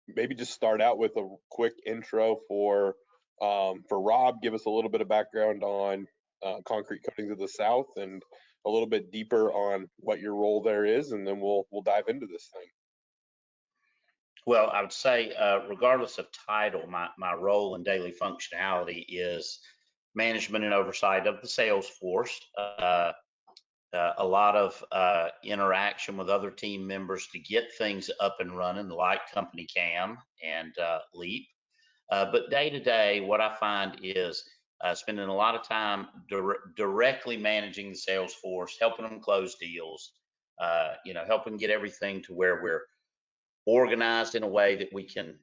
maybe just start out with a quick intro for Rob. Give us a little bit of background on Concrete Coatings of the South and a little bit deeper on what your role there is, and then we'll dive into this thing. Well, I would say, regardless of title, my role and daily functionality is management and oversight of the sales force. A lot of interaction with other team members to get things up and running, like Company Cam and Leap. But day to day, what I find is spending a lot of time directly managing the sales force, helping them close deals, helping get everything to where we're organized in a way that we can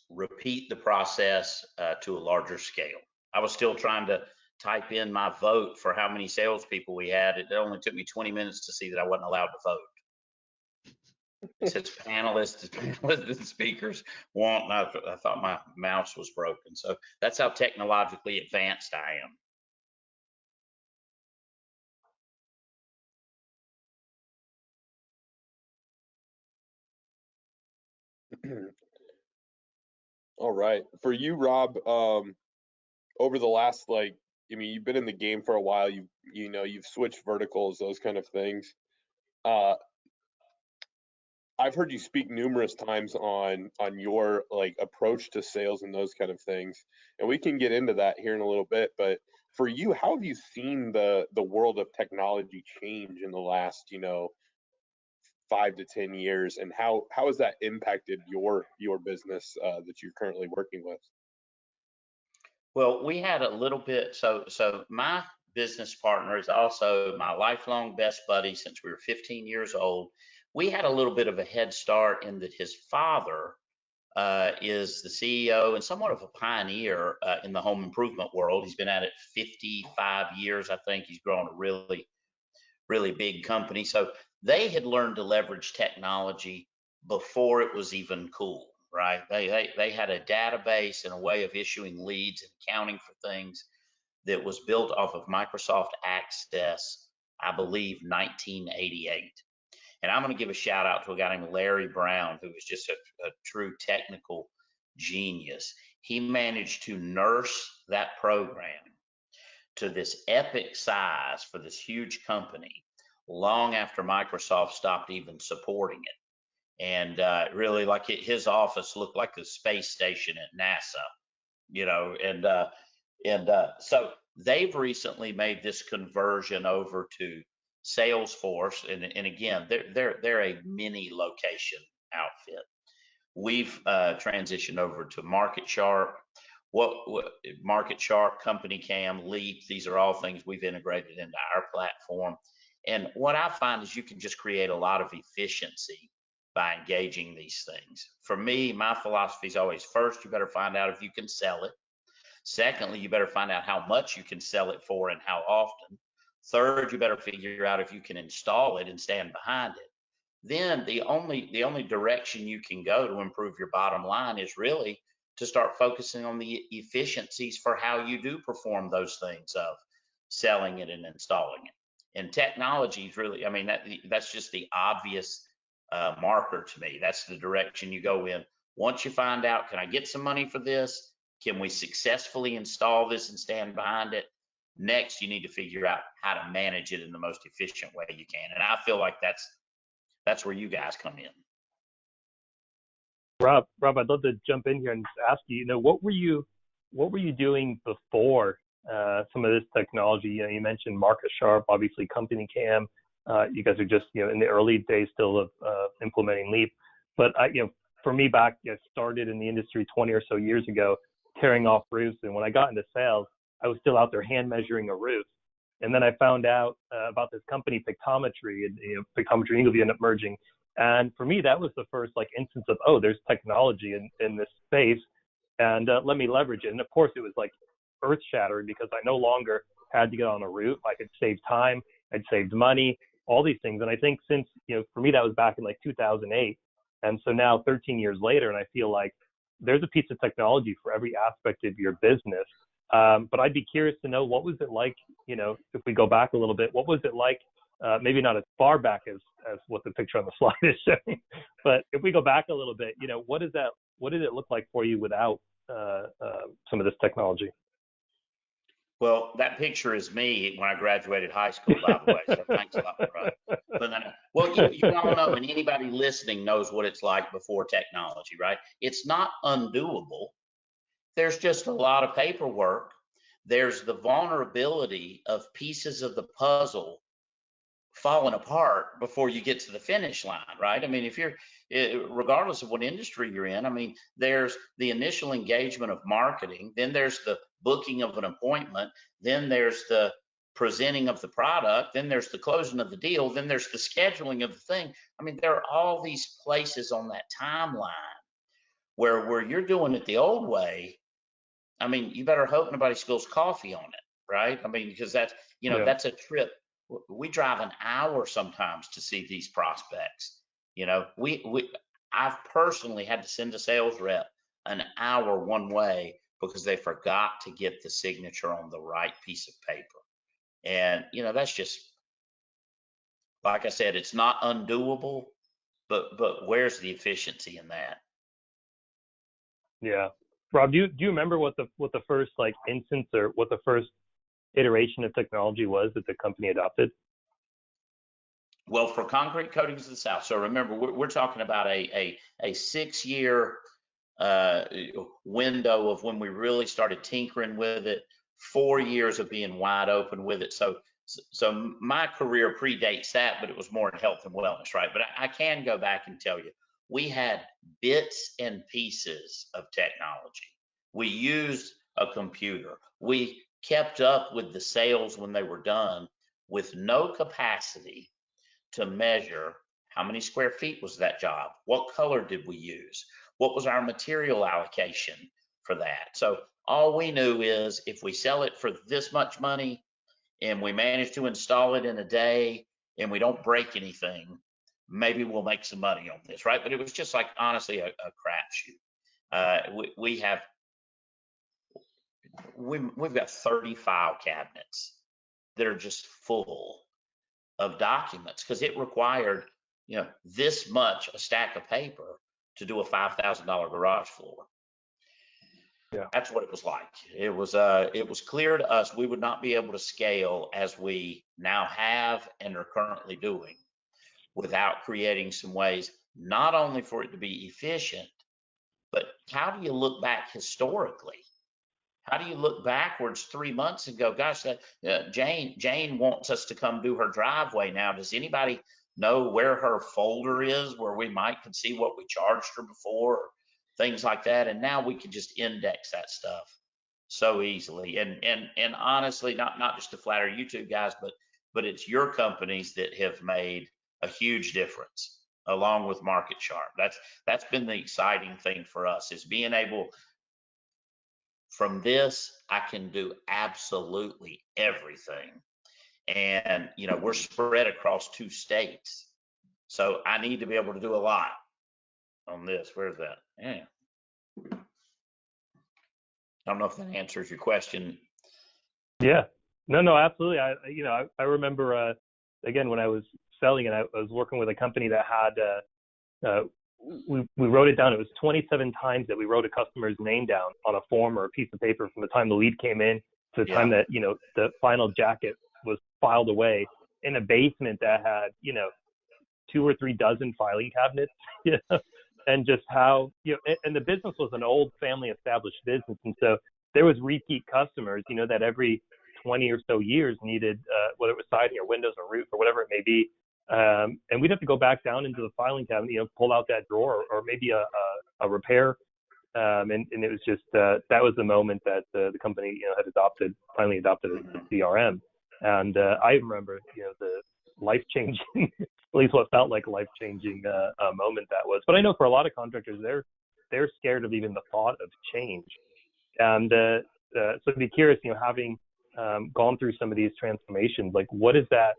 repeat the process to a larger scale. I was still trying to type in my vote for how many salespeople we had. It only took me 20 minutes to see that I wasn't allowed to vote. It says panelists and speakers want, and I thought my mouse was broken. So that's how technologically advanced I am. All right. For you, Rob, over the last, you've been in the game for a while. You've switched verticals, those kind of things. I've heard you speak numerous times on your approach to sales and those kind of things, and we can get into that here in a little bit. But for you, how have you seen the world of technology change in the last 5 to 10 years, and how has that impacted your business that you're currently working with? Well, we had a little bit. So my business partner is also my lifelong best buddy since we were 15 years old. We had a little bit of a head start in that his father is the CEO and somewhat of a pioneer in the home improvement world. He's been at it 55 years, I think. He's grown a really, really big company. So they had learned to leverage technology before it was even cool, right? They had a database and a way of issuing leads and accounting for things that was built off of Microsoft Access, I believe, 1988. And I'm going to give a shout out to a guy named Larry Brown, who was just a true technical genius. He managed to nurse that program to this epic size for this huge company long after Microsoft stopped even supporting it. And really, his office looked like the space station at NASA, so they've recently made this conversion over to Salesforce, and again, they're a mini location outfit. We've transitioned over to MarketSharp. What MarketSharp, Company Cam, Leap, these are all things we've integrated into our platform. And what I find is you can just create a lot of efficiency by engaging these things. For me, my philosophy is always, first, you better find out if you can sell it. Secondly, you better find out how much you can sell it for and how often. Third, you better figure out if you can install it and stand behind it. Then the only direction you can go to improve your bottom line is really to start focusing on the efficiencies for how you do perform those things of selling it and installing it. And technology is really, that's just the obvious marker to me. That's the direction you go in. Once you find out, can I get some money for this? Can we successfully install this and stand behind it? Next, you need to figure out how to manage it in the most efficient way you can. And I feel like that's where you guys come in. Rob, I'd love to jump in here and just ask you, what were you doing before some of this technology? You mentioned MarketSharp, obviously Company Cam. You guys are just, in the early days still of implementing Leap. But for me, back, started in the industry 20 or so years ago, tearing off roofs. And when I got into sales, I was still out there hand measuring a roof. And then I found out about this company, Pictometry, and Pictometry and Eagleview ended up merging. And for me, that was the first instance of, oh, there's technology in this space, and let me leverage it. And of course, it was earth shattering because I no longer had to get on a roof. I could save time, I'd saved money, all these things. And I think since, for me, that was back in 2008. And so now 13 years later, and I feel like there's a piece of technology for every aspect of your business. But I'd be curious to know, what was it like, if we go back a little bit, what was it like, maybe not as far back as what the picture on the slide is showing, but if we go back a little bit, what does that did it look like for you without some of this technology? Well, that picture is me when I graduated high school, by the way. So thanks a lot for putting that up. Well, you all know, and anybody listening knows what it's like before technology, right? It's not undoable. There's just a lot of paperwork. There's the vulnerability of pieces of the puzzle falling apart before you get to the finish line, right? I mean, if you're, regardless of what industry you're in, I mean, there's the initial engagement of marketing, then there's the booking of an appointment, then there's the presenting of the product, then there's the closing of the deal, then there's the scheduling of the thing. I mean, there are all these places on that timeline where you're doing it the old way. I mean, you better hope nobody spills coffee on it, right? I mean, because that's, that's a trip. We drive an hour sometimes to see these prospects. I've personally had to send a sales rep an hour one way because they forgot to get the signature on the right piece of paper. And, that's just, like I said, it's not undoable, but where's the efficiency in that? Yeah. Rob, do you remember what the first instance or what the first iteration of technology was that the company adopted? Well, for concrete coatings of the South. So remember, we're talking about a 6-year window of when we really started tinkering with it, 4 years of being wide open with it. So my career predates that, but it was more in health and wellness, right? But I can go back and tell you, we had bits and pieces of technology. We used a computer. We kept up with the sales when they were done with no capacity to measure how many square feet was that job, what color did we use, what was our material allocation for that. So all we knew is if we sell it for this much money and we manage to install it in a day and we don't break anything, maybe we'll make some money on this, right? But it was just like, honestly, a crapshoot. We've got 30 file cabinets that are just full of documents because it required, this much a stack of paper to do a $5,000 garage floor. Yeah, that's what it was like. It was clear to us we would not be able to scale as we now have and are currently doing without creating some ways, not only for it to be efficient, but how do you look back historically? How do you look backwards 3 months and go, gosh, Jane wants us to come do her driveway now. Does anybody know where her folder is where we could see what we charged her before, or things like that? And now we can just index that stuff so easily. And honestly, not just to flatter you two guys, but it's your companies that have made a huge difference along with Market Sharp. That's been the exciting thing for us, is being able, from this, I can do absolutely everything. And, we're spread across 2 states. So I need to be able to do a lot on this. Where's that? Yeah. I don't know if that answers your question. Yeah. No, absolutely. I remember, again, when I was selling it, I was working with a company that had, we wrote it down. It was 27 times that we wrote a customer's name down on a form or a piece of paper from the time the lead came in to the time that, the final jacket was filed away in a basement that had, 2 or 3 dozen filing cabinets, and just how, and the business was an old family established business. And so there was repeat customers, that every 20 or so years needed, whether it was siding or windows or roof or whatever it may be. And we'd have to go back down into the filing cabinet, pull out that drawer or maybe a repair. And it was just, that was the moment that the company, had finally adopted a CRM. And I remember, the life-changing, at least what felt like a life-changing moment that was. But I know for a lot of contractors, they're scared of even the thought of change. And so I'd be curious, having gone through some of these transformations, like what did that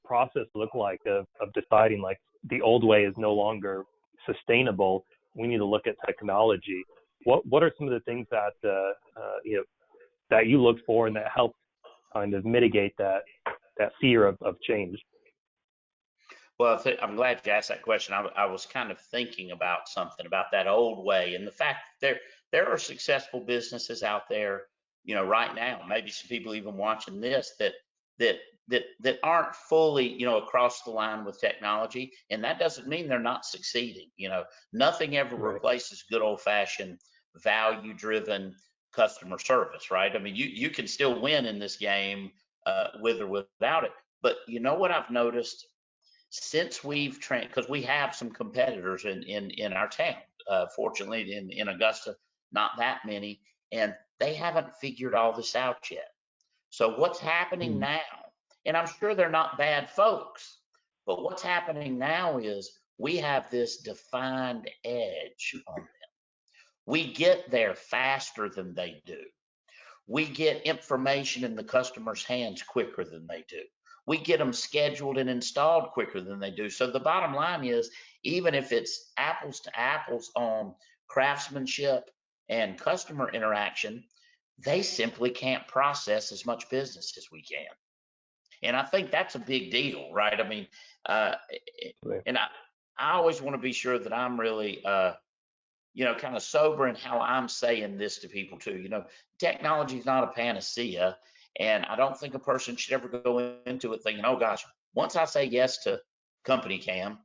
process look like of deciding like the old way is no longer sustainable? We need to look at technology. What are some of the things that that you look for and that help kind of mitigate that fear of change? Well, I'm glad you asked that question. I was kind of thinking about something about that old way, and the fact that there are successful businesses out there, right now. Maybe some people even watching this that that aren't fully, across the line with technology, and that doesn't mean they're not succeeding. Nothing ever Right. replaces good old-fashioned value-driven customer service, right? I mean, you can still win in this game with or without it. But you know what I've noticed? Since we've trained, because we have some competitors in our town. Fortunately, in Augusta, not that many, and they haven't figured all this out yet. So what's happening Mm. now? And I'm sure they're not bad folks, but what's happening now is we have this defined edge on them. We get there faster than they do. We get information in the customer's hands quicker than they do. We get them scheduled and installed quicker than they do. So the bottom line is, even if it's apples to apples on craftsmanship and customer interaction, they simply can't process as much business as we can. And I think that's a big deal, right? I mean, uh, Right. and I always want to be sure that I'm really kind of sober in how I'm saying this to people too. Technology is not a panacea, and I don't think a person should ever go into it thinking, "Oh gosh, once I say yes to company cam,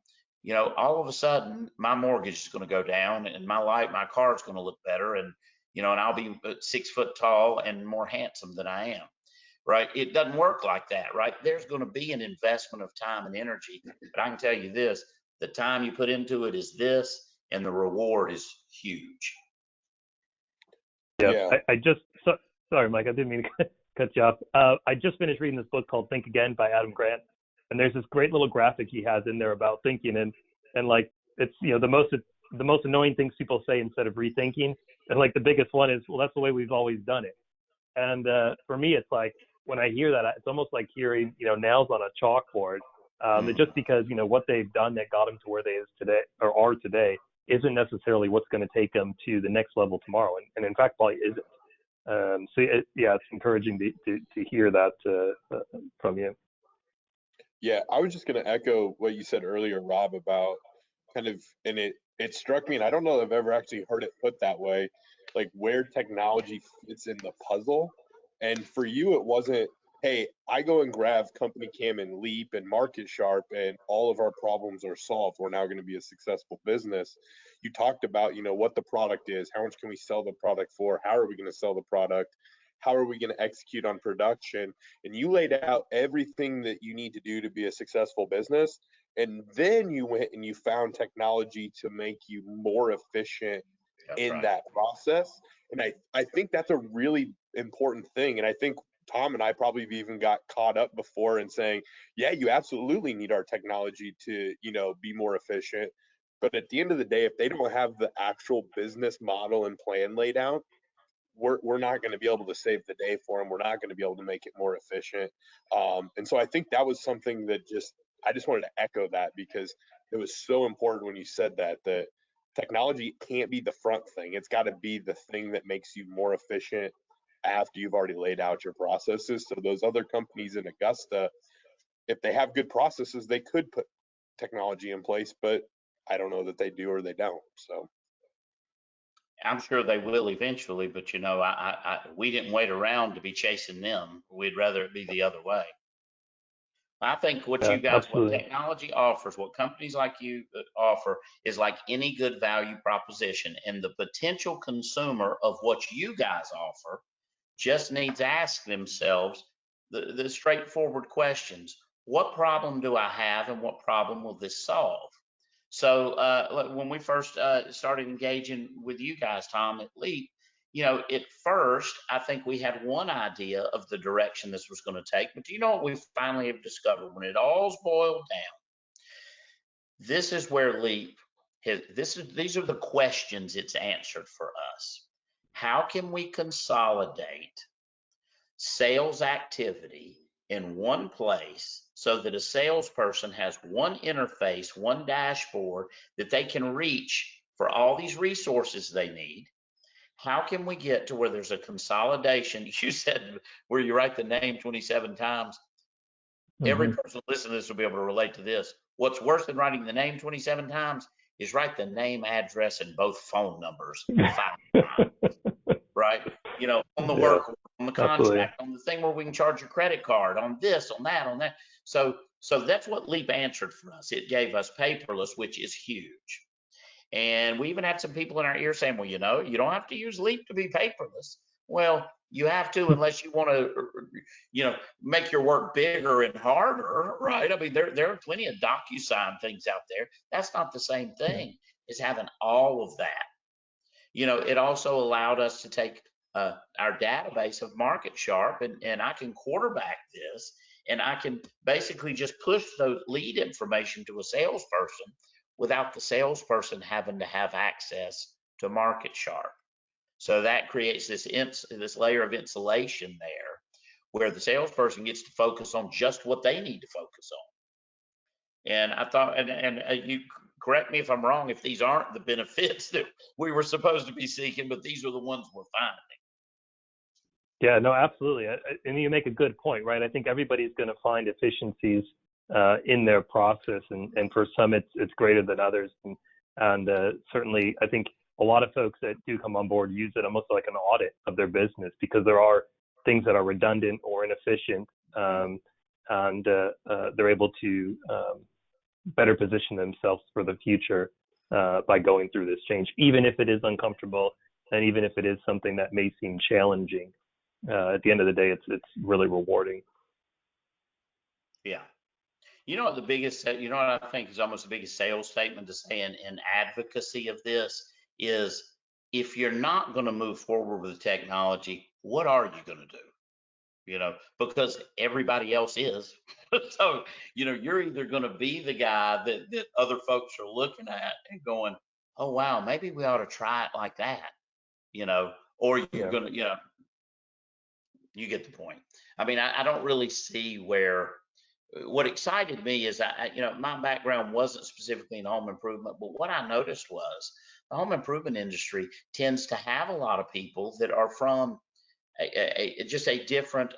all of a sudden my mortgage is going to go down, and my car is going to look better, and I'll be 6 foot tall and more handsome than I am." Right? It doesn't work like that, right? There's going to be an investment of time and energy, but I can tell you this: the time you put into it is this, and the reward is huge. Yeah. Yeah. Sorry, Mike, I didn't mean to cut you off. I just finished reading this book called Think Again by Adam Grant, and there's this great little graphic he has in there about thinking, and like it's the most annoying things people say instead of rethinking, and like the biggest one is, well, that's the way we've always done it. And for me, it's like when I hear that, it's almost like hearing nails on a chalkboard. Just because what they've done that got them to where they is today or are today isn't necessarily what's going to take them to the next level tomorrow, and in fact probably isn't. It's encouraging to hear that from you. Yeah, I was just going to echo what you said earlier, Rob, about kind of, and it struck me, and I don't know if I've ever actually heard it put that way, like where technology fits in the puzzle. And for you, it wasn't, hey, I go and grab Company Cam and Leap and Market Sharp, and all of our problems are solved. We're now going to be a successful business. You talked about, what the product is, how much can we sell the product for, how are we going to sell the product, how are we going to execute on production, and you laid out everything that you need to do to be a successful business. And then you went and you found technology to make you more efficient That's in right. that process. And I think that's a really important thing. And I think Tom and I probably have even got caught up before in saying, yeah, you absolutely need our technology to, be more efficient. But at the end of the day, if they don't have the actual business model and plan laid out, we're not going to be able to save the day for them. We're not going to be able to make it more efficient. And so I think that was something that I just wanted to echo that, because it was so important when you said that technology can't be the front thing. It's got to be the thing that makes you more efficient after you've already laid out your processes. So those other companies in Augusta, if they have good processes, they could put technology in place, but I don't know that they do or they don't. So I'm sure they will eventually, but we didn't wait around to be chasing them. We'd rather it be the other way. I think what Absolutely. technology offers, what companies like you offer, is like any good value proposition. And the potential consumer of what you guys offer just needs to ask themselves the straightforward questions. What problem do I have, and what problem will this solve? So when we first started engaging with you guys, Tom, at Leap, at first, I think we had one idea of the direction this was going to take. But do you know what we finally have discovered? When it all's boiled down, this is where Leap these are the questions it's answered for us. How can we consolidate sales activity in one place so that a salesperson has one interface, one dashboard that they can reach for all these resources they need? How can we get to where there's a consolidation? You said where you write the name 27 times. Every person listening to this will be able to relate to this. What's worse than writing the name 27 times is write the name, address, and both phone numbers 5 times, right? You know, on the work, on the contract, absolutely. on the thing where we can charge your credit card, on this, on that, on that. So that's what Leap answered for us. It gave us paperless, which is huge. And we even had some people in our ear saying, well, you know, you don't have to use Leap to be paperless. Well, you have to unless you want to, you know, make your work bigger and harder, right? I mean, there are plenty of DocuSign things out there. That's not the same thing as having all of that. You know, it also allowed us to take our database of Market Sharp, and I can quarterback this, and I can basically just push the lead information to a salesperson without the salesperson having to have access to Market Sharp. So that creates this layer of insulation there where the salesperson gets to focus on just what they need to focus on. And I thought, and you correct me if I'm wrong, if these aren't the benefits that we were supposed to be seeking, but these are the ones we're finding. Yeah, no, absolutely. And you make a good point, right? I think everybody's going to find efficiencies in their process, and for some it's greater than others. And certainly, I think a lot of folks that do come on board use it almost like an audit of their business, because there are things that are redundant or inefficient, and they're able to better position themselves for the future by going through this change, even if it is uncomfortable and even if it is something that may seem challenging. At the end of the day, it's really rewarding. Yeah. You know what you know what I think is almost the biggest sales statement to say in advocacy of this is, if you're not going to move forward with the technology, what are you going to do? You know, because everybody else is. So, you know, you're either going to be the guy that other folks are looking at and going, oh, wow, maybe we ought to try it like that, you know, or you're going to, you know, you get the point. I mean, I don't really see where. What excited me is, you know, my background wasn't specifically in home improvement, but what I noticed was the home improvement industry tends to have a lot of people that are from just a different,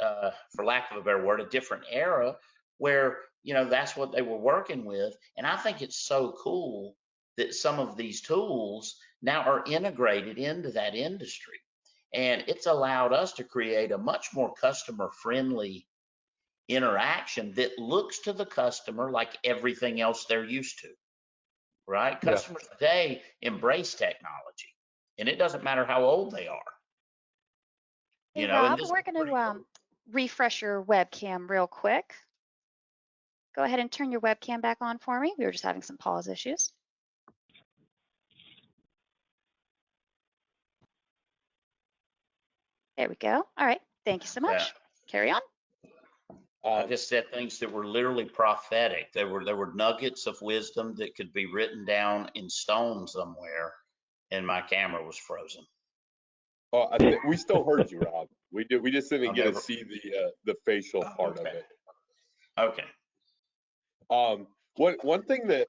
for lack of a better word, a different era where, you know, that's what they were working with. And I think it's so cool that some of these tools now are integrated into that industry. And it's allowed us to create a much more customer friendly interaction that looks to the customer like everything else they're used to, right? Yeah. Customers today embrace technology, and it doesn't matter how old they are. Hey, You know, Rob, and this we're going to refresh your webcam real quick. Go ahead and turn your webcam back on for me. We were just having some pause issues. There we go. All right. Thank you so much. Carry on. I just said things that were literally prophetic. There were nuggets of wisdom that could be written down in stone somewhere, and my camera was frozen. Oh, we still heard you, Rob. We did. We just didn't get to see the facial part of it. Okay. One thing that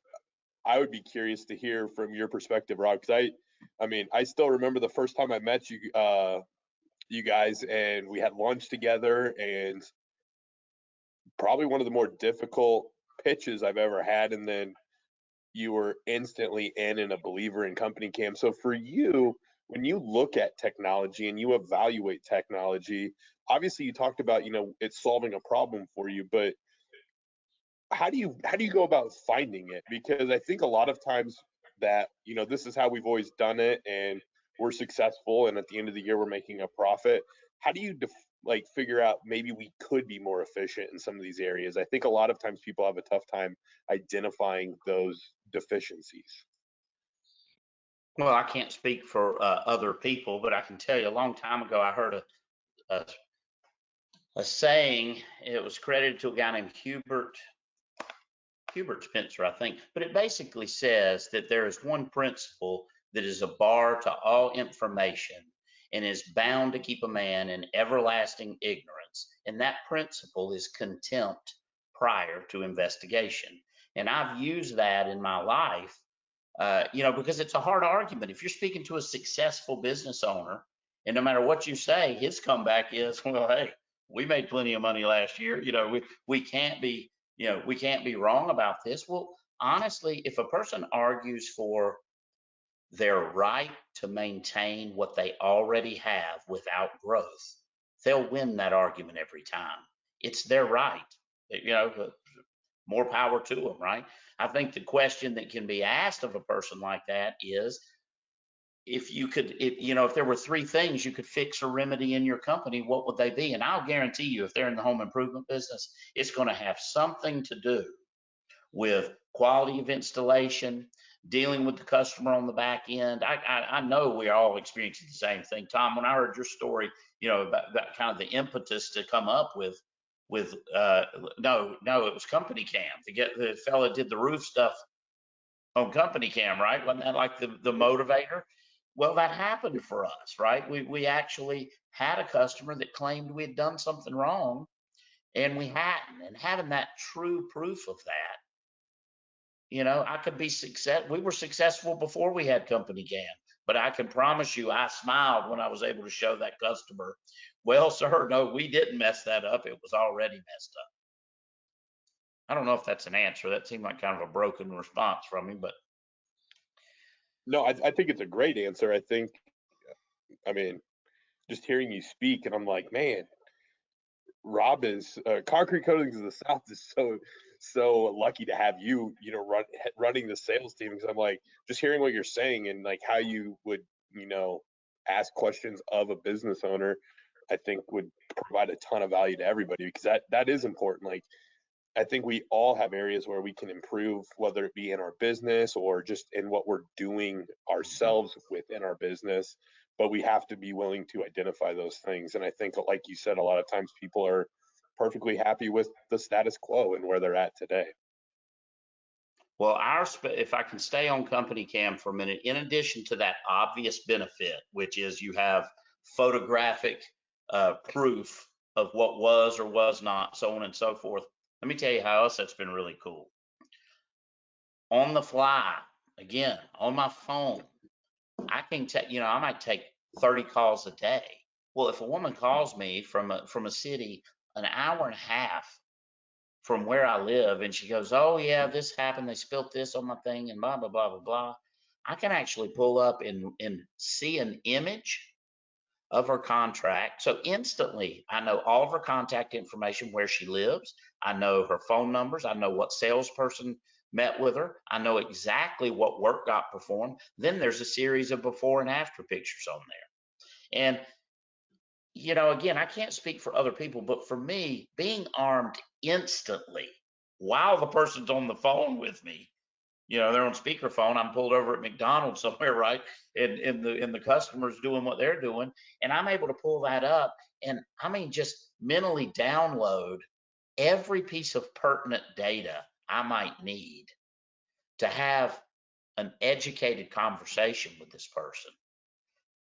I would be curious to hear from your perspective, Rob, because I mean, I still remember the first time I met you, you guys, and we had lunch together, and probably one of the more difficult pitches I've ever had, and then you were instantly in and a believer in Company Cam. So for you, when you look at technology and you evaluate technology, obviously you talked about, you know, it's solving a problem for you, but how do you go about finding it? Because I think a lot of times that, you know, this is how we've always done it and we're successful, and at the end of the year we're making a profit. How do you figure out maybe we could be more efficient in some of these areas? I think a lot of times people have a tough time identifying those deficiencies. Well, I can't speak for other people, but I can tell you a long time ago I heard a saying. It was credited to a guy named Hubert Spencer, I think, but it basically says that there is one principle that is a bar to all information and is bound to keep a man in everlasting ignorance, and that principle is contempt prior to investigation. And I've used that in my life, you know, because it's a hard argument. If you're speaking to a successful business owner, and no matter what you say, his comeback is, well, hey, we made plenty of money last year. We can't be, we can't be wrong about this. Well, honestly, if a person argues for their right to maintain what they already have without growth, they'll win that argument every time. It's their right. More power to them, right? I think the question that can be asked of a person like that is, if there were three things you could fix or remedy in your company, what would they be? And I'll guarantee you, if they're in the home improvement business, it's going to have something to do with quality of installation, dealing with the customer on the back end. I know we're all experiencing the same thing. Tom, when I heard your story, about kind of the impetus to come up with no, it was Company Cam. The fella did the roof stuff on Company Cam, right? Wasn't that like the motivator? Well, that happened for us, right? We actually had a customer that claimed we had done something wrong, and we hadn't. And having that true proof of that, I could be we were successful before we had Company Cam, but I can promise you, I smiled when I was able to show that customer, well, sir, no, we didn't mess that up. It was already messed up. I don't know if that's an answer. That seemed like kind of a broken response from me, but. No, I think it's a great answer. I mean, just hearing you speak, and I'm like, man, Rob is Concrete Coatings of the South is so lucky to have you, running the sales team. Because I'm like, just hearing what you're saying and like how you would, ask questions of a business owner, I think would provide a ton of value to everybody, because that is important. Like, I think we all have areas where we can improve, whether it be in our business or just in what we're doing ourselves within our business, but we have to be willing to identify those things. And I think, like you said, a lot of times people are perfectly happy with the status quo and where they're at today. Well, if I can stay on Company Cam for a minute, in addition to that obvious benefit, which is you have photographic proof of what was or was not, so on and so forth. Let me tell you how else that's been really cool. On the fly, again, on my phone, I can take, I might take 30 calls a day. Well, if a woman calls me from a city an hour and a half from where I live, and she goes, oh yeah, this happened, they spilt this on my thing, and blah, blah, blah, blah, blah, I can actually pull up and see an image of her contract. So instantly, I know all of her contact information, where she lives. I know her phone numbers. I know what salesperson met with her. I know exactly what work got performed. Then there's a series of before and after pictures on there. And, again, I can't speak for other people, but for me, being armed instantly while the person's on the phone with me, they're on speakerphone, I'm pulled over at McDonald's somewhere, right? And the customer's doing what they're doing. And I'm able to pull that up and just mentally download every piece of pertinent data I might need to have an educated conversation with this person.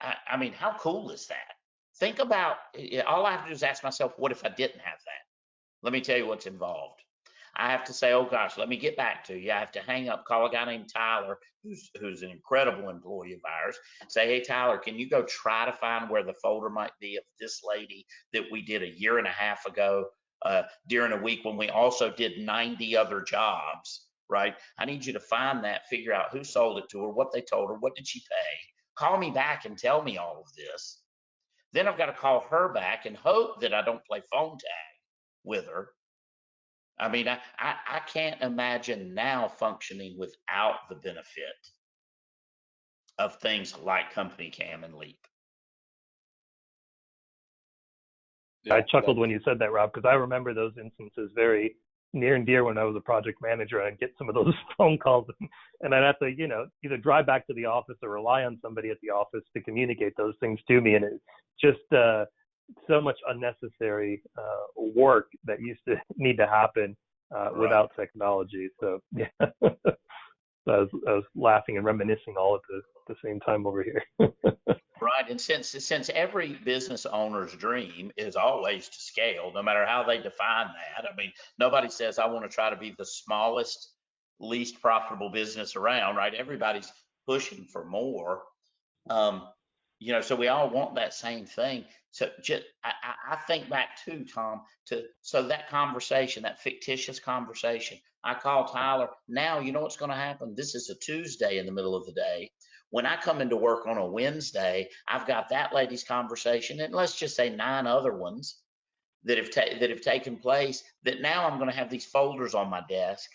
I mean, how cool is that? Think about, all I have to do is ask myself, what if I didn't have that? Let me tell you what's involved. I have to say, oh gosh, let me get back to you. I have to hang up, call a guy named Tyler, who's an incredible employee of ours. Say, hey, Tyler, can you go try to find where the folder might be of this lady that we did a year and a half ago during a week when we also did 90 other jobs, right? I need you to find that, figure out who sold it to her, what they told her, what did she pay? Call me back and tell me all of this. Then I've got to call her back and hope that I don't play phone tag with her. I mean, I can't imagine now functioning without the benefit of things like Company Cam and Leap. Yeah, I chuckled when you said that, Rob, because I remember those instances very near and dear when I was a project manager. I'd get some of those phone calls, and I'd have to, either drive back to the office or rely on somebody at the office to communicate those things to me. And it's just so much unnecessary work that used to need to happen without technology. So yeah, I was laughing and reminiscing all at the same time over here. Right, and since every business owner's dream is always to scale, no matter how they define that. I mean, nobody says I want to try to be the smallest, least profitable business around, right? Everybody's pushing for more. So we all want that same thing. So just, I think back too, Tom, so that conversation, that fictitious conversation, I call Tyler. Now, you know what's going to happen? This is a Tuesday in the middle of the day. When I come into work on a Wednesday, I've got that lady's conversation, and let's just say 9 other ones that have taken place, that now I'm going to have these folders on my desk,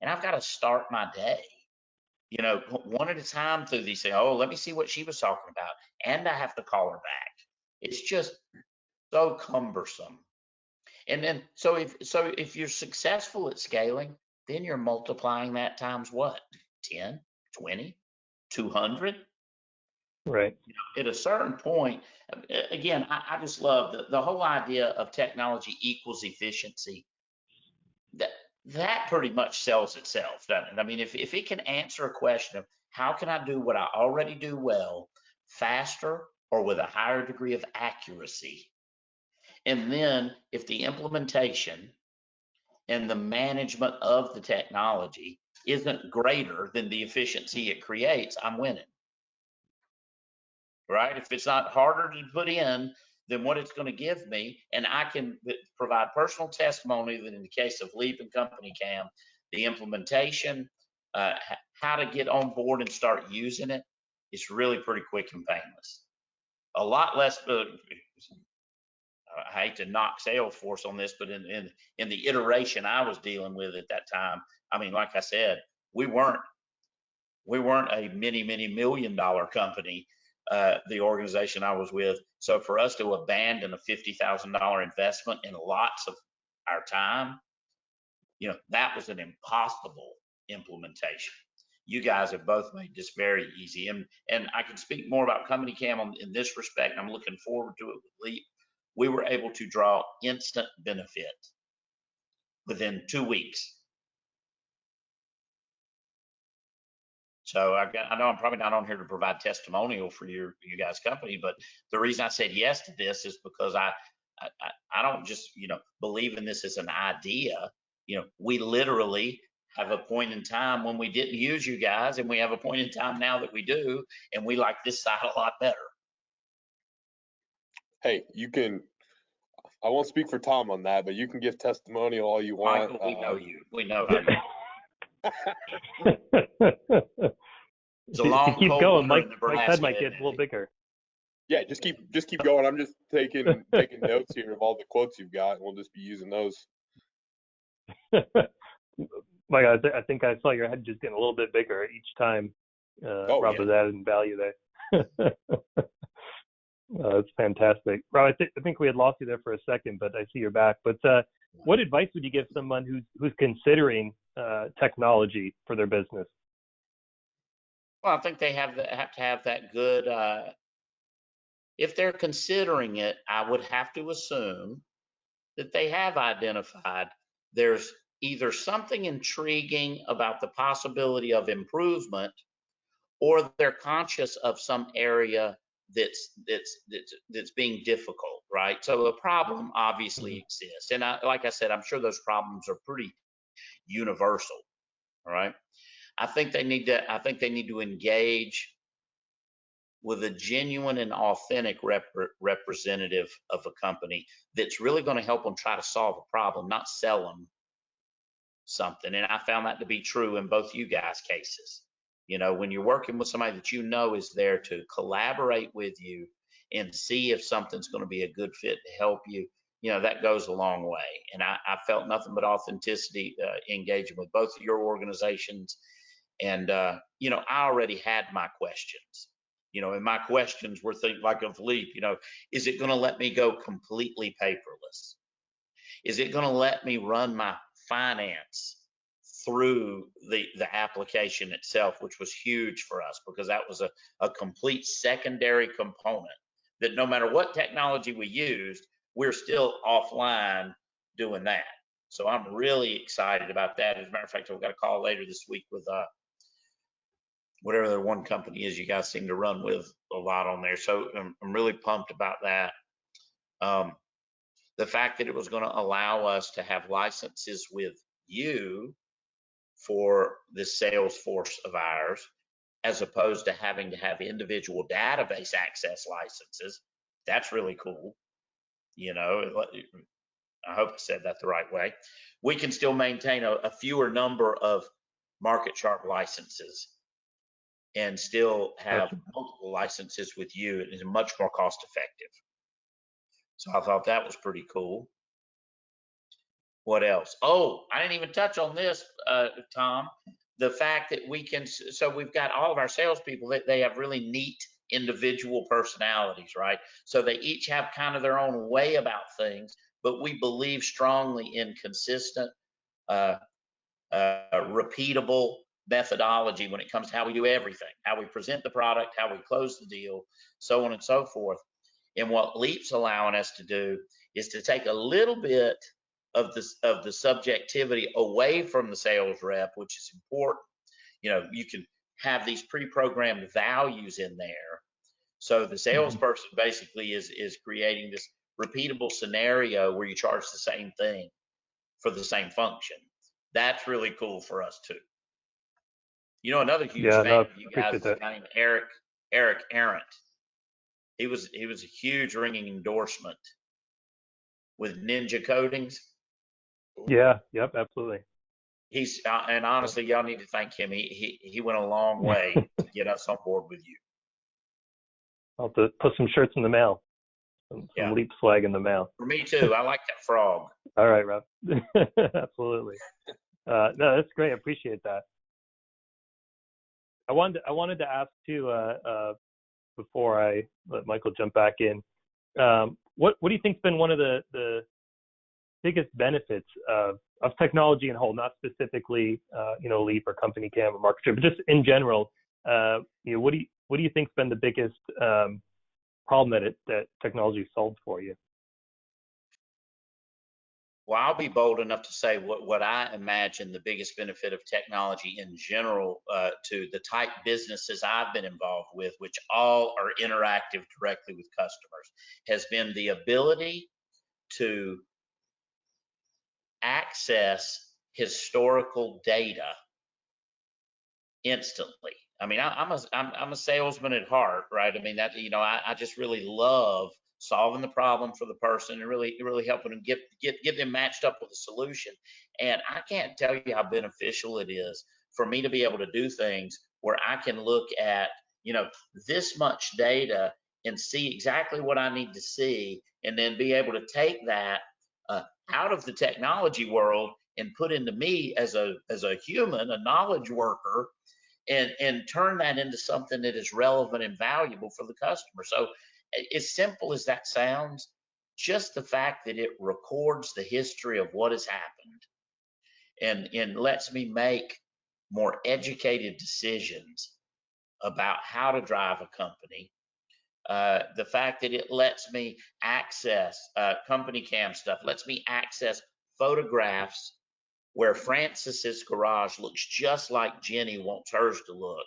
and I've got to start my day, one at a time through these things. Oh, let me see what she was talking about. And I have to call her back. It's just so cumbersome. And then, so if you're successful at scaling, then you're multiplying that times what? 10, 20, 200? Right. At a certain point, again, I just love the whole idea of technology equals efficiency. That pretty much sells itself, doesn't it? I mean, if it can answer a question of how can I do what I already do well, faster or with a higher degree of accuracy, and then if the implementation and the management of the technology isn't greater than the efficiency it creates, I'm winning. Right? If it's not harder to put in than what it's going to give me, and I can provide personal testimony that in the case of Leap and Company Cam, the implementation, how to get on board and start using it, it's really pretty quick and painless. A lot less, I hate to knock Salesforce on this, but in the iteration I was dealing with at that time, I mean, like I said, we weren't a many million-dollar company, the organization I was with. So for us to abandon a $50,000 investment in lots of our time, that was an impossible implementation. You guys have both made this very easy, and I can speak more about Company Cam in this respect. I'm looking forward to it with Leap. We were able to draw instant benefit within 2 weeks. So I know I'm probably not on here to provide testimonial for you guys' company, but the reason I said yes to this is because I don't just believe in this as an idea. We literally have a point in time when we didn't use you guys, and we have a point in time now that we do, and we like this side a lot better. Hey, I won't speak for Tom on that, but you can give testimonial all you want. Michael, we know you. We know. It's a long, keep cold going. winter Mike's head might get a little bigger. Yeah, just keep going. I'm just taking notes here of all the quotes you've got, and we'll just be using those. Mike, I think I saw your head just getting a little bit bigger each time. Rob was adding value there. That's fantastic. Rob, I think we had lost you there for a second, but I see you're back. But what advice would you give someone who's considering technology for their business? Well, I think they have to have that good. If they're considering it, I would have to assume that they have identified there's either something intriguing about the possibility of improvement, or they're conscious of some area that's being difficult, right? So a problem obviously exists, and like I said, I'm sure those problems are pretty universal, right? I think they need to engage with a genuine and authentic representative of a company that's really going to help them try to solve a problem, not sell them something. And I found that to be true in both you guys' cases. When you're working with somebody that is there to collaborate with you and see if something's going to be a good fit to help you, that goes a long way. And I felt nothing but authenticity engaging with both of your organizations. And, I already had my questions, and my questions were things like of Leap, is it going to let me go completely paperless? Is it going to let me run my finance through the application itself, which was huge for us because that was a complete secondary component that no matter what technology we used, we're still offline doing that. So I'm really excited about that. As a matter of fact, I've got a call later this week with whatever the one company is you guys seem to run with a lot on there. So I'm really pumped about that. The fact that it was going to allow us to have licenses with you for this Salesforce of ours, as opposed to having to have individual database access licenses. That's really cool. You know, I hope I said that the right way. We can still maintain a fewer number of market sharp licenses and still have multiple licenses with you. It is much more cost effective. So I thought that was pretty cool. What else? Oh, I didn't even touch on this, Tom. The fact that we can, so we've got all of our salespeople that they have really neat individual personalities, right? So they each have kind of their own way about things, but we believe strongly in consistent, repeatable methodology when it comes to how we do everything, how we present the product, how we close the deal, so on and so forth. And what Leap's allowing us to do is to take a little bit of the subjectivity away from the sales rep, which is important. You know, you can have these pre-programmed values in there. So the salesperson basically is creating this repeatable scenario where you charge the same thing for the same function. That's really cool for us too. You know, another huge fan of you guys is a guy named Eric Arendt. He was a huge ringing endorsement with Ninja Coatings. Yeah, yep, absolutely. He's and honestly, y'all need to thank him. He went a long way to get us on board with you. I'll have to put some shirts in the mail, some Leap swag in the mail. For me too. I like that frog. All right, Rob. Absolutely. No, that's great. I appreciate that. I wanted to ask too, before I let Michael jump back in, what do you think's been one of the biggest benefits of technology in whole, not specifically Leap or Company Cam or Market Share, but just in general? What do you think's been the biggest problem that technology solved for you? Well, I'll be bold enough to say what I imagine the biggest benefit of technology in general to the type businesses I've been involved with, which all are interactive directly with customers, has been the ability to access historical data instantly. I mean, I'm a salesman at heart, right? I mean, that, I just really love solving the problem for the person and really helping them get them matched up with a solution. And I can't tell you how beneficial it is for me to be able to do things where I can look at, this much data and see exactly what I need to see, and then be able to take that out of the technology world and put into me as a human, a knowledge worker, and turn that into something that is relevant and valuable for the customer. So as simple as that sounds, just the fact that it records the history of what has happened and lets me make more educated decisions about how to drive a company. The fact that it lets me access company cam stuff, lets me access photographs where Francis's garage looks just like Jenny wants hers to look,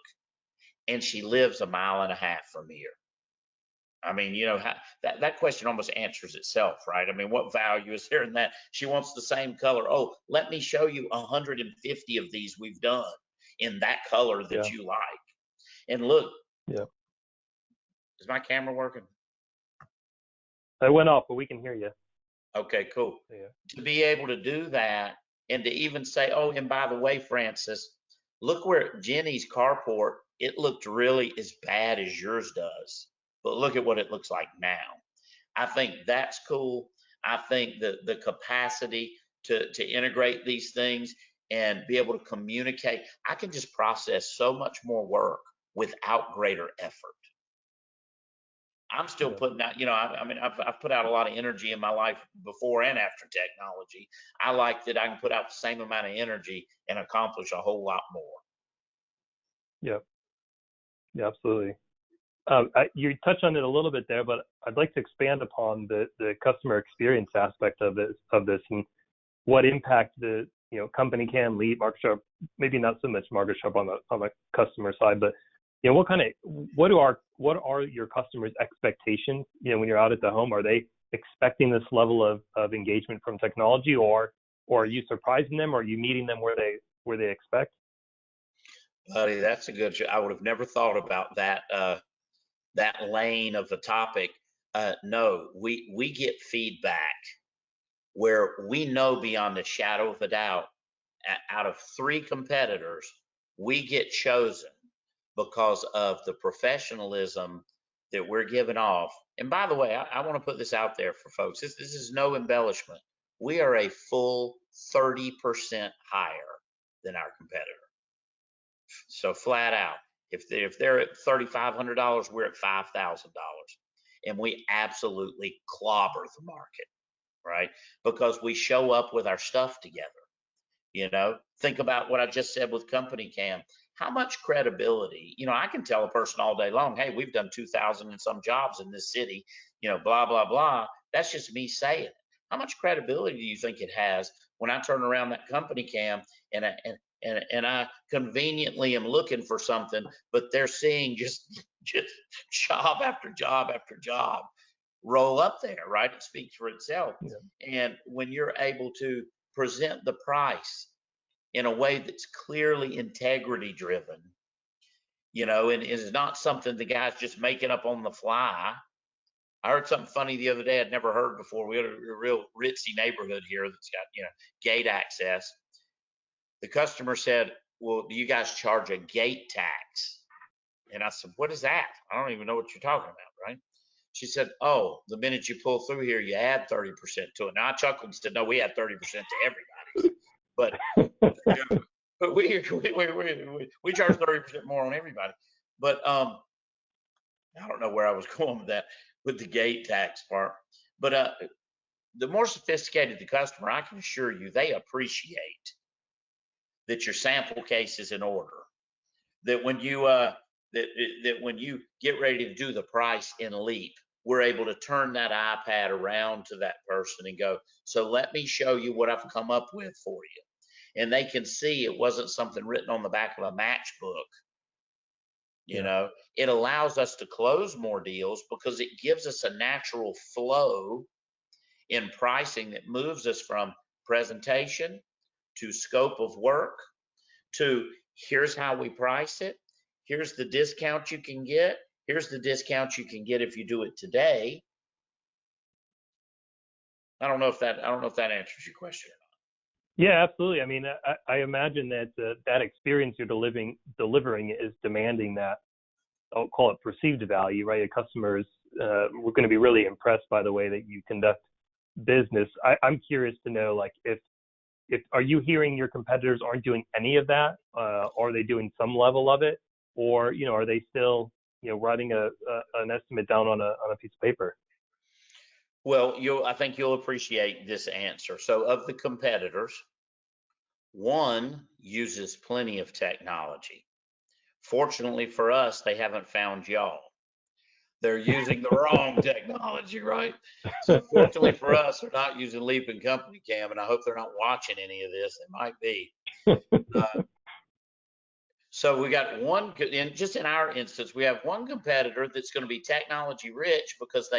and she lives 1.5 miles from here. I mean, that question almost answers itself, right? I mean, what value is there in that? She wants the same color. Oh, let me show you 150 of these we've done in that color that you like. And look, is my camera working? It went off, but we can hear you. Okay, cool. Yeah. To be able to do that, and to even say, oh, and by the way, Francis, look where Jenny's carport, it looked really as bad as yours does, but look at what it looks like now. I think that's cool. I think the capacity to integrate these things and be able to communicate, I can just process so much more work without greater effort. I'm still putting out, I've put out a lot of energy in my life before and after technology. I like that I can put out the same amount of energy and accomplish a whole lot more. Yeah, absolutely. You touched on it a little bit there, but I'd like to expand upon the customer experience aspect of this and what impact the Company Cam, Leap, Market Sharp, maybe not so much Market Sharp on the customer side, but what are your customers' expectations? When you're out at the home, are they expecting this level of engagement from technology, or are you surprising them? Or are you meeting them where they expect? Buddy, that's a good. I would have never thought about that that lane of the topic. No, we get feedback where we know beyond a shadow of a doubt, out of 3 competitors, we get chosen because of the professionalism that we're giving off. And by the way, I want to put this out there for folks. This is no embellishment. We are a full 30% higher than our competitor. So flat out, if they're at $3,500, we're at $5,000, and we absolutely clobber the market, right? Because we show up with our stuff together. You know, think about what I just said with Company Cam. How much credibility? You know, I can tell a person all day long, hey, we've done 2,000 and some jobs in this city. You know, blah blah blah. That's just me saying it. How much credibility do you think it has when I turn around that Company Cam and I conveniently am looking for something, but they're seeing just job after job after job roll up there, right? It speaks for itself. Yeah. And when you're able to present the price in a way that's clearly integrity driven, you know, and is not something the guy's just making up on the fly. I heard something funny the other day I'd never heard before. We had a real ritzy neighborhood here that's got, you know, gate access. The customer said, well, do you guys charge a gate tax? And I said, what is that? I don't even know what you're talking about, right? She said, oh, the minute you pull through here, you add 30% to it. Now I chuckled and said, no, we add 30% to everybody. But, you know, but we charge 30% more on everybody. But I don't know where I was going with that, with the gate tax part. But the more sophisticated the customer, I can assure you, they appreciate that your sample case is in order. That when you that when you get ready to do the price in Leap, we're able to turn that iPad around to that person and go, so let me show you what I've come up with for you. And they can see it wasn't something written on the back of a matchbook. You know, it allows us to close more deals because it gives us a natural flow in pricing that moves us from presentation to scope of work to here's how we price it. Here's the discount you can get. Here's the discount you can get if you do it today. I don't know if that answers your question or not. Yeah, absolutely. I mean, I imagine that that experience you're delivering is demanding that, I'll call it perceived value, right? Your customers, we're going to be really impressed by the way that you conduct business. I'm curious to know, like, if are you hearing your competitors aren't doing any of that? Are they doing some level of it? Or, you know, are they still, you know, writing an estimate down on a piece of paper? Well, I think you'll appreciate this answer. So of the competitors, one uses plenty of technology. Fortunately for us, they haven't found y'all. They're using the wrong technology, right? So fortunately for us, they're not using Leap and Company Cam, and I hope they're not watching any of this. They might be. So we got one, and just in our instance, we have one competitor that's going to be technology rich because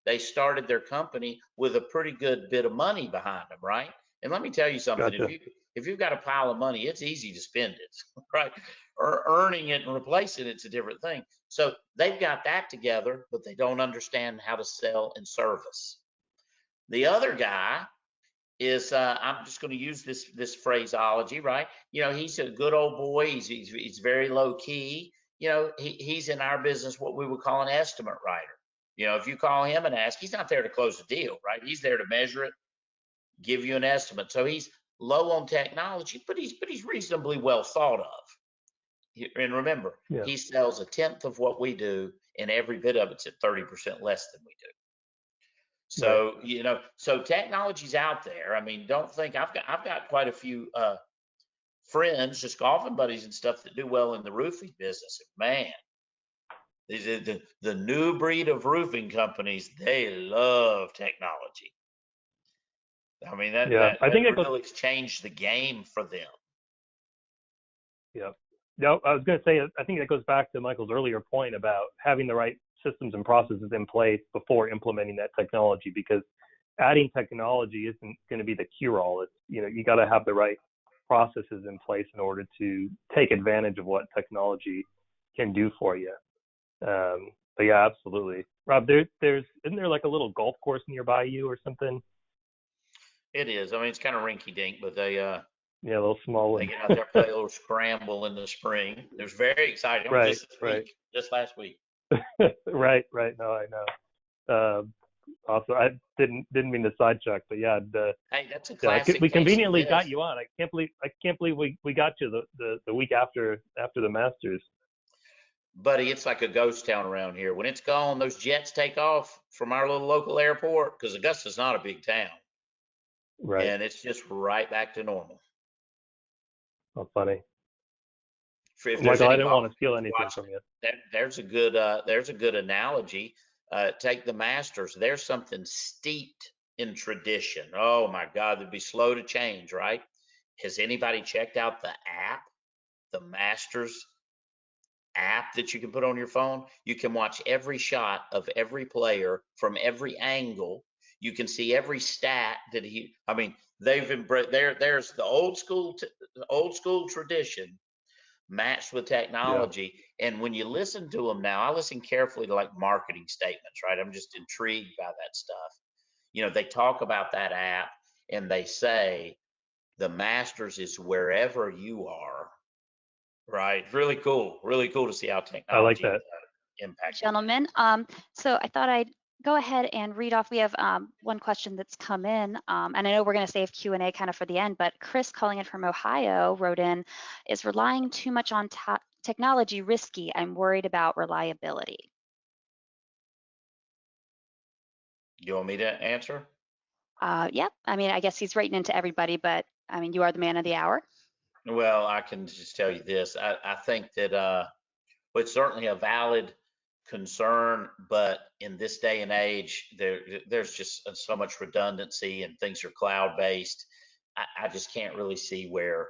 they started their company with a pretty good bit of money behind them, right? And let me tell you something, Gotcha. if you've got a pile of money, it's easy to spend it, right? Or earning it and replacing it's a different thing. So they've got that together, but they don't understand how to sell and service. The other guy is, I'm just going to use this phraseology, right? You know, he's a good old boy. He's very low key. You know, he's in our business what we would call an estimate writer. You know, if you call him and ask, he's not there to close the deal, right? He's there to measure it, give you an estimate. So he's low on technology, but he's reasonably well thought of. And remember, he sells 1/10 of what we do, and every bit of it's at 30% less than we do. So, right. You know, so technology's out there. I mean, don't think I've got quite a few friends, just golfing buddies and stuff that do well in the roofing business. Man, the new breed of roofing companies, they love technology. I mean, that I think really changed the game for them. Yeah. No, I was going to say, I think that goes back to Michael's earlier point about having the right systems and processes in place before implementing that technology, because adding technology isn't going to be the cure-all. It's, you know, you got to have the right processes in place in order to take advantage of what technology can do for you. But yeah, absolutely. Rob, isn't there like a little golf course nearby you or something? It is. I mean, it's kind of rinky-dink, but they Yeah, a little small one. they get out there, play a little scramble in the spring. It was very exciting. Right, Just this right. week, just last week. Right. No, I know. Also, I didn't mean to sidetrack, but yeah, Hey, that's a we classic case of conveniently got this. you on. I can't believe we got you the week after the Masters. Buddy, it's like a ghost town around here. When it's gone, those jets take off from our little local airport because Augusta's not a big town, Right. and it's just right back to normal. Oh, funny. If there's Michael, I any didn't want golf to steal fans anything watching, from you. there's a good analogy. Take the Masters. There's something steeped in tradition. Oh my God, they'd be slow to change, right? Has anybody checked out the app, the Masters app that you can put on your phone? You can watch every shot of every player from every angle. You can see every stat that I mean, they've there's the old school tradition matched with technology. And when you listen to them now, I listen carefully to like marketing statements, right? I'm just intrigued by that stuff. You know, they talk about that app and they say the Masters is wherever you are, right? Really cool to see how I like technology that. impacts. Gentlemen, so I thought I'd go ahead and read off. We have one question that's come in, and I know we're going to save Q&A kind of for the end, but Chris, calling in from Ohio, wrote in, is relying too much on technology risky? I'm worried about reliability. You want me to answer? Yeah, I mean, I guess he's writing into everybody, but I mean, you are the man of the hour. Well, I can just tell you this. I think that well, it's certainly a valid concern, but in this day and age, there's just so much redundancy and things are cloud based. I just can't really see where.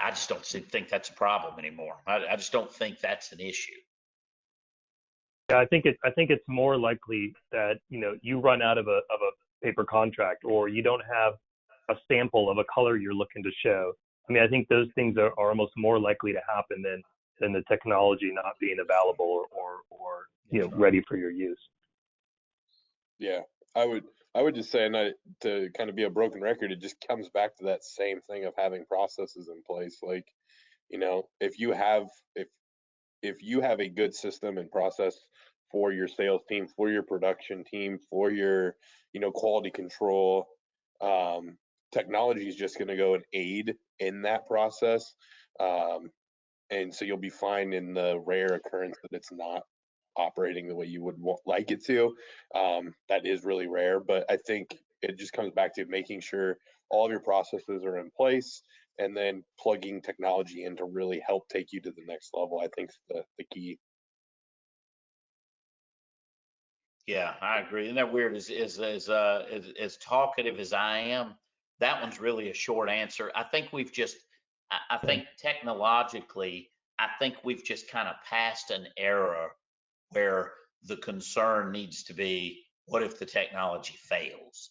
I just don't think that's a problem anymore. I just don't think that's an issue. Yeah, I think it's more likely that you run out of a paper contract, or you don't have a sample of a color you're looking to show. I mean, I think those things are almost more likely to happen than the technology not being available or ready for your use. Yeah, I would just say, and to kind of be a broken record, it just comes back to that same thing of having processes in place. Like, if you have a good system and process for your sales team, for your production team, for your quality control, technology is just going to go and aid in that process, and so you'll be fine in the rare occurrence that it's not operating the way you would like it to. That is really rare, but I think it just comes back to making sure all of your processes are in place, and then plugging technology in to really help take you to the next level. I think is the key. Yeah, I agree. Isn't that weird? As talkative as I am, that one's really a short answer. I think I think technologically, I think we've just kind of passed an era where the concern needs to be, what if the technology fails?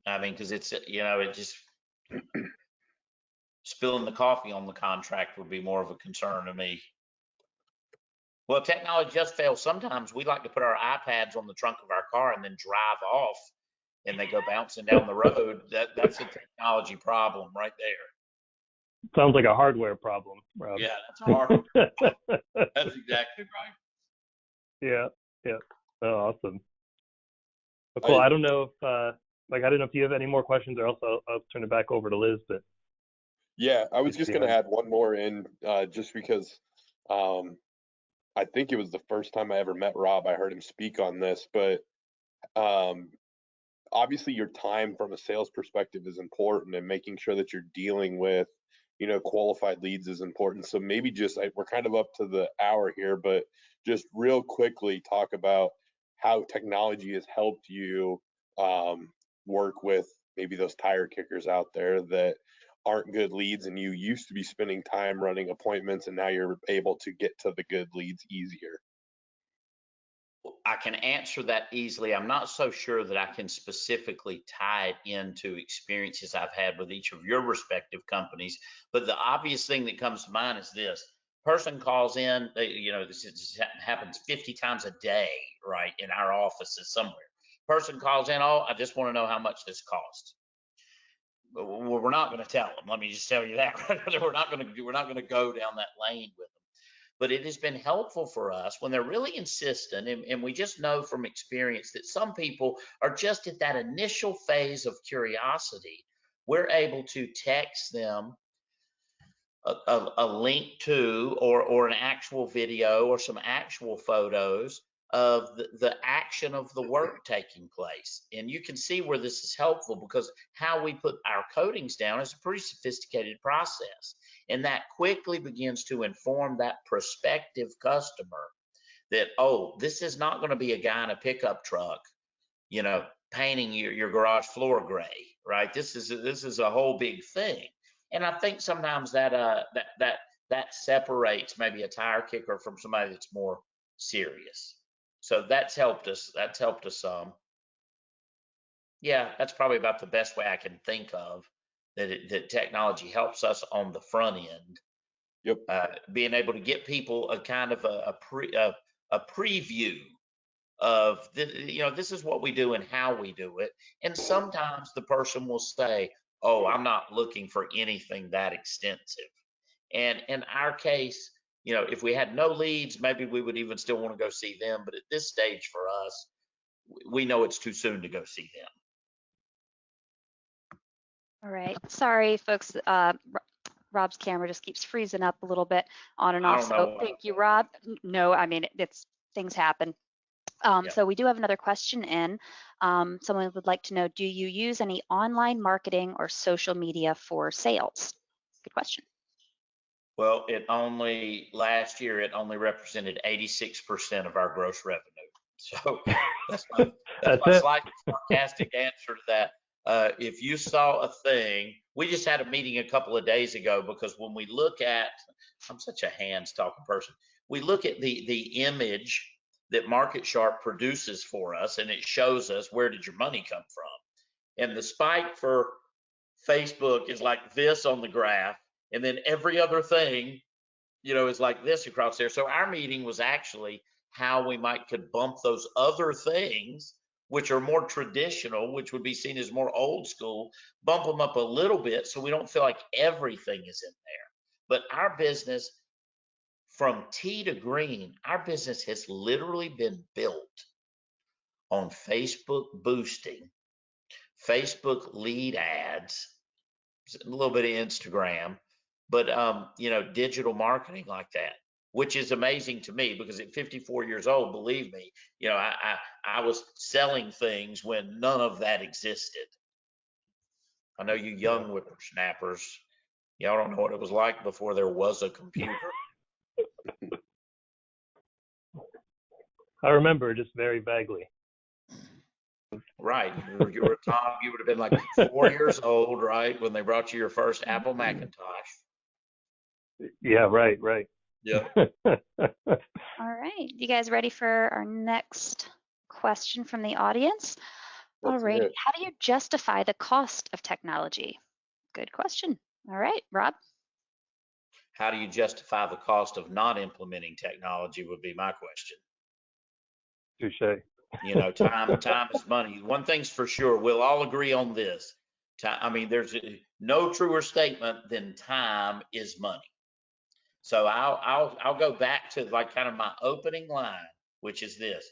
I mean, because it just spilling the coffee on the contract would be more of a concern to me. Well, technology just fails. Sometimes we like to put our iPads on the trunk of our car and then drive off, and they go bouncing down the road. That's a technology problem right there. Sounds like a hardware problem, Rob. Yeah, that's hard. That's exactly right. Yeah. Oh, awesome. Well, cool. I don't know if I don't know if you have any more questions, or else I'll turn it back over to Liz. But yeah, I was just going to add one more in, just because I think it was the first time I ever met Rob. I heard him speak on this, but obviously your time from a sales perspective is important, and making sure that you're dealing with qualified leads is important. So maybe just we're kind of up to the hour here, but just real quickly talk about how technology has helped you work with maybe those tire kickers out there that aren't good leads, and you used to be spending time running appointments, and now you're able to get to the good leads easier. I can answer that easily. I'm not so sure that I can specifically tie it into experiences I've had with each of your respective companies. But the obvious thing that comes to mind is this: person calls in, this happens 50 times a day, right, in our offices somewhere. Person calls in, oh, I just want to know how much this costs. Well, we're not going to tell them. Let me just tell you that. We're not going to go down that lane with them. But it has been helpful for us when they're really insistent, and we just know from experience that some people are just at that initial phase of curiosity. We're able to text them a link to or an actual video or some actual photos of the action of the work taking place. And you can see where this is helpful, because how we put our coatings down is a pretty sophisticated process. And that quickly begins to inform that prospective customer that, oh, this is not going to be a guy in a pickup truck, painting your garage floor gray, right? This is a whole big thing. And I think sometimes that separates maybe a tire kicker from somebody that's more serious. So that's helped us. That's helped us some. Yeah, that's probably about the best way I can think of that technology helps us on the front end. Yep. Being able to get people a kind of a preview of this is what we do and how we do it. And sometimes the person will say, oh, I'm not looking for anything that extensive. And in our case, if we had no leads, maybe we would even still want to go see them. But at this stage for us, we know it's too soon to go see them. All right. Sorry, folks. Rob's camera just keeps freezing up a little bit on and off. So thank you, Rob. No, I mean, things happen. So we do have another question in. Someone would like to know, do you use any online marketing or social media for sales? Good question. Well, last year, it only represented 86% of our gross revenue. So that's my slightly sarcastic answer to that. If you saw a thing, we just had a meeting a couple of days ago, because when we look at, I'm such a hands talking person, we look at the image that Market Sharp produces for us, and it shows us where did your money come from. And the spike for Facebook is like this on the graph, and then every other thing, is like this across there. So our meeting was actually how we could bump those other things, which are more traditional, which would be seen as more old school, bump them up a little bit so we don't feel like everything is in there. But our business, from tea to green, our business has literally been built on Facebook boosting, Facebook lead ads, a little bit of Instagram, but digital marketing like that, which is amazing to me, because at 54 years old, believe me, I was selling things when none of that existed. I know you young whippersnappers, y'all don't know what it was like before there was a computer. I remember just very vaguely. Right. You were Tom, you would have been like 4 years old, right, when they brought you your first Apple Macintosh. Yeah, right. Yeah. All right. You guys ready for our next question from the audience? All right. How do you justify the cost of technology? Good question. All right, Rob. How do you justify the cost of not implementing technology would be my question. Touche. Time is money. One thing's for sure, we'll all agree on this. There's no truer statement than time is money. So I'll go back to like kind of my opening line, which is this: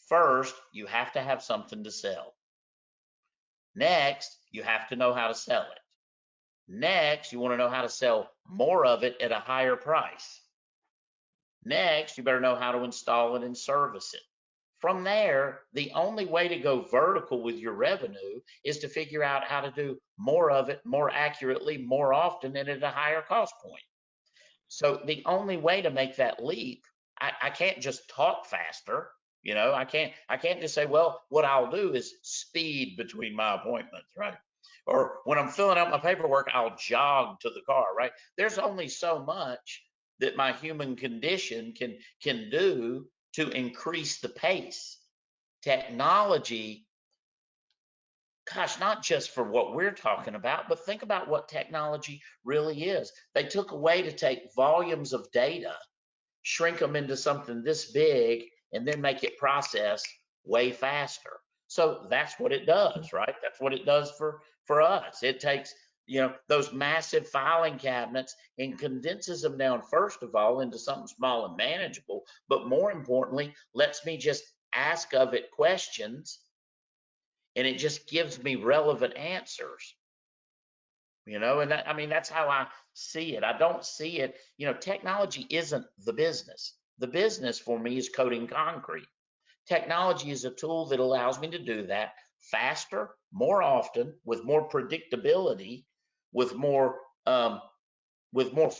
first, you have to have something to sell. Next, you have to know how to sell it. Next, you want to know how to sell more of it at a higher price. Next, you better know how to install it and service it. From there, the only way to go vertical with your revenue is to figure out how to do more of it more accurately, more often, and at a higher cost point. So the only way to make that leap, I can't just talk faster. I can't just say, well, what I'll do is speed between my appointments, right? Or when I'm filling out my paperwork, I'll jog to the car, right? There's only so much that my human condition can do to increase the pace. technology, gosh, not just for what we're talking about, but think about what technology really is. They took a way to take volumes of data, shrink them into something this big, and then make it process way faster. So that's what it does, right? That's what it does for us. It takes, those massive filing cabinets and condenses them down, first of all, into something small and manageable, but more importantly, lets me just ask of it questions, and it just gives me relevant answers. And that, that's how I see it. I don't see it, technology isn't the business. The business for me is coating concrete. Technology is a tool that allows me to do that faster, more often, with more predictability, with more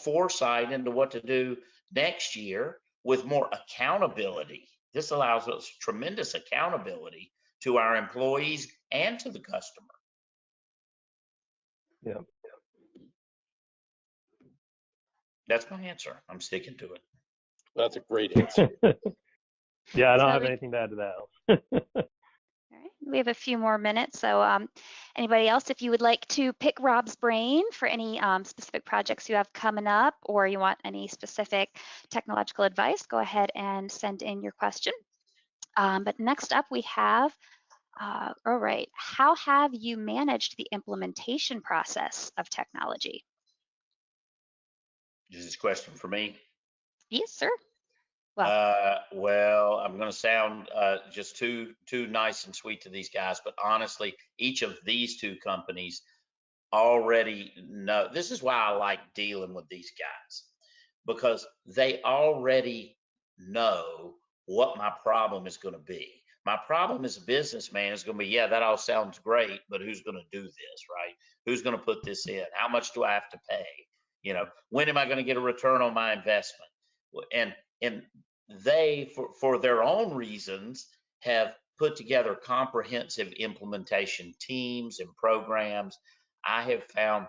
foresight into what to do next year, with more accountability. This allows us tremendous accountability to our employees and to the customer. Yeah. That's my answer. I'm sticking to it. That's a great answer. Yeah, I don't So have we- anything to add to that. All right, we have a few more minutes. So anybody else, if you would like to pick Rob's brain for any specific projects you have coming up, or you want any specific technological advice, go ahead and send in your question. But next up we have, all right, how have you managed the implementation process of technology? Is this a question for me? Yes, sir. Well, I'm going to sound just too nice and sweet to these guys, but honestly, each of these two companies already know. This is why I like dealing with these guys, because they already know what my problem is going to be. My problem as a businessman is going to be, yeah, that all sounds great, but who's going to do this, right? Who's going to put this in? How much do I have to pay? When am I going to get a return on my investment? And they, for their own reasons, have put together comprehensive implementation teams and programs. I have found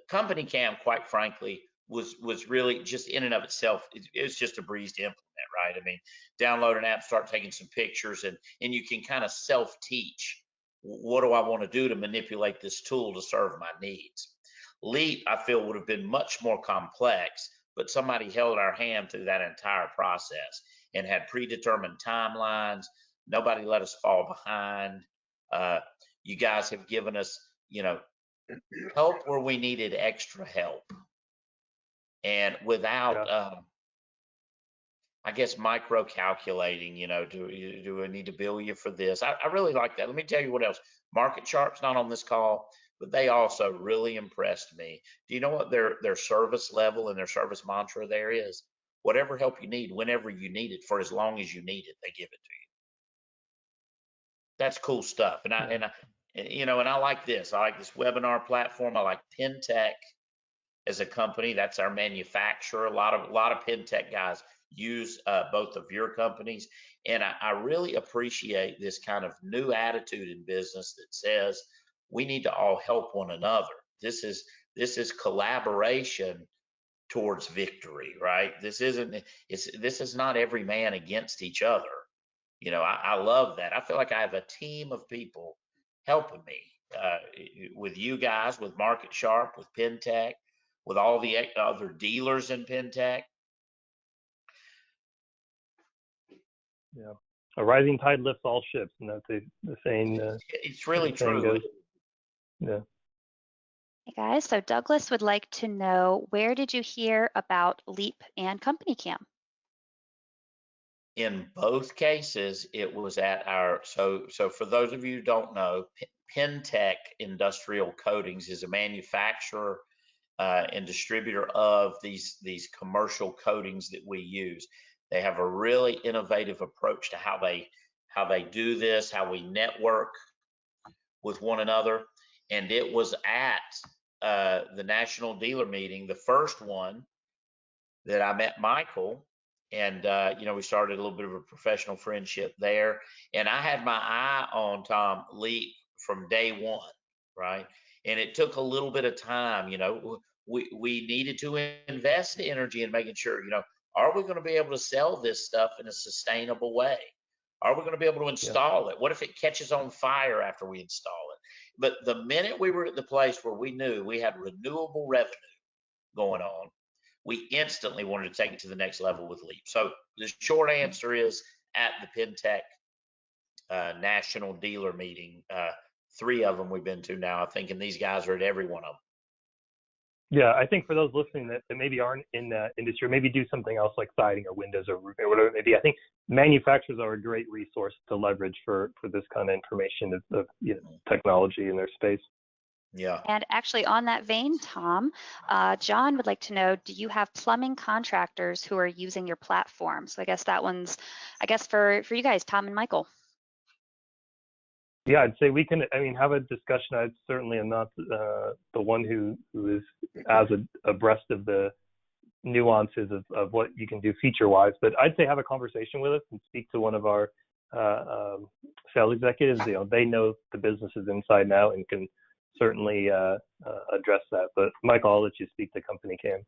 Company Cam, quite frankly, was really just in and of itself, it's just a breeze to implement, right? Download an app, start taking some pictures, and you can kind of self-teach. What do I want to do to manipulate this tool to serve my needs? Leap, I feel, would have been much more complex, but somebody held our hand through that entire process and had predetermined timelines. Nobody let us fall behind. You guys have given us, help where we needed extra help. And without, I guess, micro calculating, do I need to bill you for this? I really like that. Let me tell you what else. Market Sharp's not on this call, but they also really impressed me. Do you know what their service level and their service mantra there is? Whatever help you need, whenever you need it, for as long as you need it, they give it to you. That's cool stuff. And I like this. I like this webinar platform. I like PenTech as a company. That's our manufacturer. A lot of PenTech guys use both of your companies, and I really appreciate this kind of new attitude in business that says we need to all help one another. This is collaboration towards victory, right? This is not every man against each other. I love that. I feel like I have a team of people helping me with you guys, with Market Sharp, with PenTech, with all the other dealers in PenTech. Yeah, a rising tide lifts all ships, and that's the saying. It's really true. Yeah. Hey guys, so Douglas would like to know, where did you hear about Leap and Company Cam? In both cases, it was at our, so for those of you who don't know, PenTech Industrial Coatings is a manufacturer and distributor of these commercial coatings that we use. They have a really innovative approach to how they do this, how we network with one another. And it was at the national dealer meeting, the first one, that I met Michael. And, we started a little bit of a professional friendship there. And I had my eye on Tom Leap from day one, right? And it took a little bit of time. We needed to invest energy in making sure, are we going to be able to sell this stuff in a sustainable way? Are we going to be able to install it? What if it catches on fire after we install it? But the minute we were at the place where we knew we had renewable revenue going on, we instantly wanted to take it to the next level with Leap. So the short answer is, at the Pentech national dealer meeting, 3 of them we've been to now, I think, and these guys are at every one of them. Yeah, I think for those listening that maybe aren't in that industry, maybe do something else like siding or windows or roofing or whatever it may be. I think manufacturers are a great resource to leverage for this kind of information of technology in their space. Yeah. And actually, on that vein, Tom, John would like to know, do you have plumbing contractors who are using your platform? So I guess that one's, for you guys, Tom and Michael. Yeah, I'd say we can, have a discussion. I certainly am not the one who is as abreast of the nuances of what you can do feature-wise, but I'd say have a conversation with us and speak to one of our sales executives. They know the businesses inside and out and can certainly address that. But Michael, I'll let you speak to Company Cam.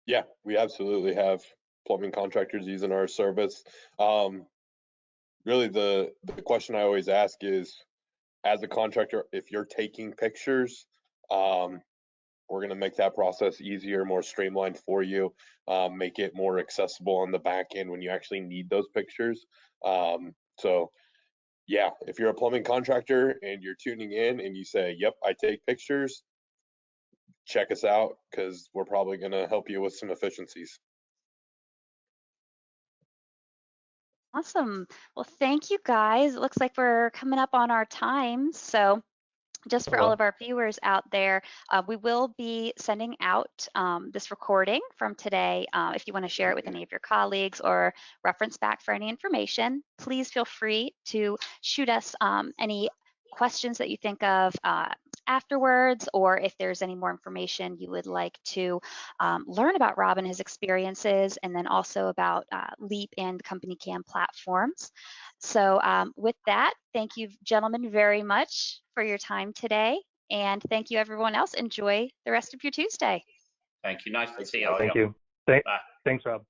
Yeah, we absolutely have plumbing contractors using our service. Really, the question I always ask is, as a contractor, if you're taking pictures, we're going to make that process easier, more streamlined for you, make it more accessible on the back end when you actually need those pictures. So yeah, if you're a plumbing contractor and you're tuning in and you say, yep, I take pictures, check us out, because we're probably going to help you with some efficiencies. Awesome. Well, thank you guys. It looks like we're coming up on our time. So just for all of our viewers out there, we will be sending out this recording from today. If you want to share it with any of your colleagues or reference back for any information, please feel free to shoot us any questions that you think of afterwards, or if there's any more information you would like to learn about Rob and his experiences, and then also about Leap and Company Cam platforms. So with that, thank you, gentlemen, very much for your time today. And thank you, everyone else. Enjoy the rest of your Tuesday. Thank you. Nice to see you all. Thank you. Thanks, Rob.